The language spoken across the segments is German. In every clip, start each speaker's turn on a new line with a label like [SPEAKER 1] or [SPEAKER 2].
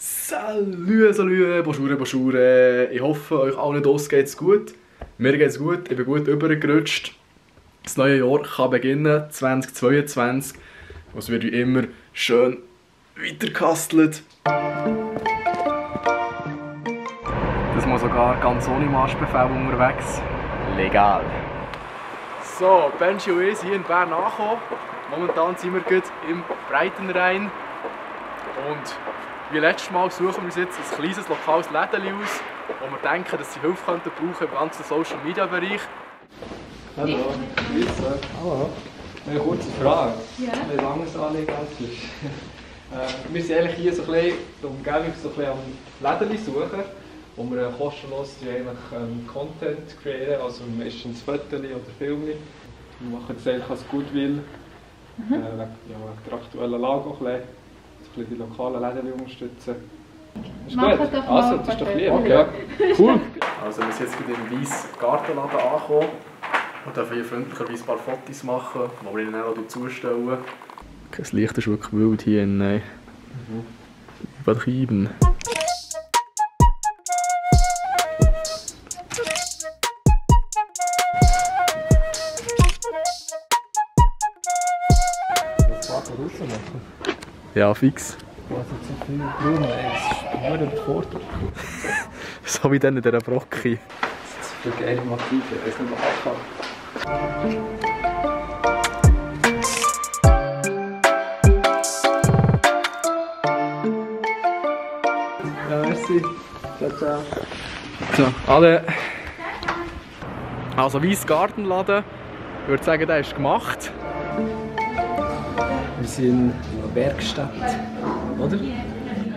[SPEAKER 1] Salut, bonjour. Ich hoffe, euch allen draussen geht's gut. Mir geht's gut, ich bin gut übergerutscht. Das neue Jahr kann beginnen, 2022. Es wird wie immer schön weitergekastelt. Das mal sogar ganz ohne Marschbefehl unterwegs. Legal. So, Benji und ich sind hier in Bern angekommen. Momentan sind wir gut im Breitenrhein. Und wie letztes Mal suchen wir uns jetzt ein kleines lokales Läden aus, wo wir denken, dass sie Hilfe brauchen könnten im ganzen Social Media Bereich.
[SPEAKER 2] Hallo, grüße. Hallo. Eine kurze Frage. Ja? Ein langes Anliegen als sonst. Wir sind eigentlich hier so ein bisschen die Umgebung so ein bisschen am Läden suchen, wo wir kostenlos Content kreieren, also meistens Fotos oder Filme. Wir machen das eigentlich als Goodwill, wegen der aktuellen Lage auch ein bisschen die lokalen Läden unterstützen. Ist gut? Also, das ist doch lieb. Okay. Ja. Cool.
[SPEAKER 1] Also wir sind jetzt gerade im Weiss Gartenladen angekommen und dürfen hier freundlicherweise ein paar Fotos machen, die wir ihnen auch zustellen. Das Licht ist wirklich wild hier in übertrieben. Ja, fix.
[SPEAKER 2] Was jetzt so viel Blumen, es ist nur überfordert.
[SPEAKER 1] So wie dann in dieser Brocke.
[SPEAKER 2] Das ist für geile Motive, ich weiß nicht, was ich kann. Ja, merci. Ciao, ciao.
[SPEAKER 1] So, alle. Also Weiss Gartenladen, ich würde sagen, der ist gemacht.
[SPEAKER 2] Wir sind in der Werkstatt, oder?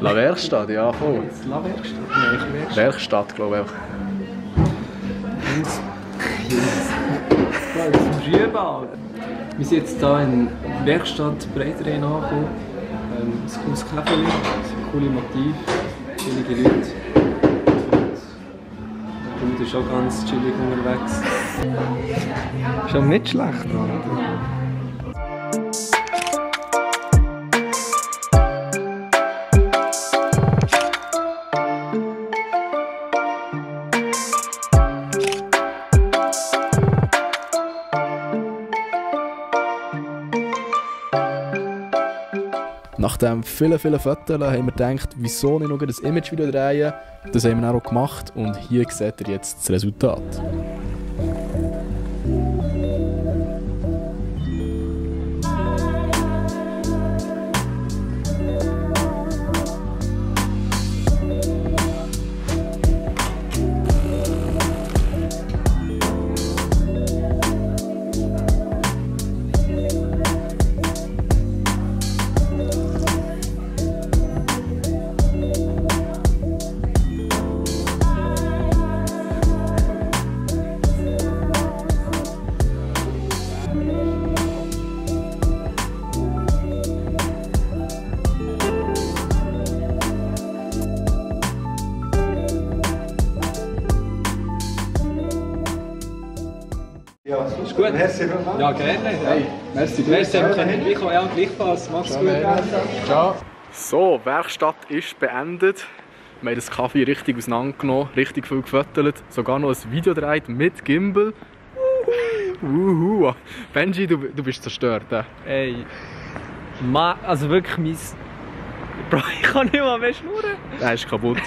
[SPEAKER 1] La Werkstatt, ja voll.
[SPEAKER 2] La Werkstatt? Nein, Werkstatt.
[SPEAKER 1] Werkstatt, glaube ich.
[SPEAKER 2] Ja, das ist ein Schierbau. Wir sind jetzt hier in der Werkstatt Breitenrhein angekommen. Ein cooles Käferli, coole Motive, chillige Leute. Und der Hund ist auch ganz chillig unterwegs. Ist aber nicht schlecht, oder?
[SPEAKER 1] Nach den vielen Fotos haben wir gedacht, wieso nicht noch ein Imagevideo drehen. Das haben wir dann auch gemacht und hier seht ihr jetzt das Resultat.
[SPEAKER 2] Ja, ist gut. Merci vielmals. Ja, gerne. Hey, merci. Merci, wir können gleichfalls. Ja, gleichfalls. Mach's gut.
[SPEAKER 1] Ciao. So, Werkstatt ist beendet. Wir haben das Kaffee richtig auseinandergenommen, richtig viel gefotogt, sogar noch ein Video gedreht mit Gimbal. Benji, du bist zerstört.
[SPEAKER 2] Ey, also wirklich mein... Bro, ich kann nicht mal mehr schnurren.
[SPEAKER 1] Der ist kaputt.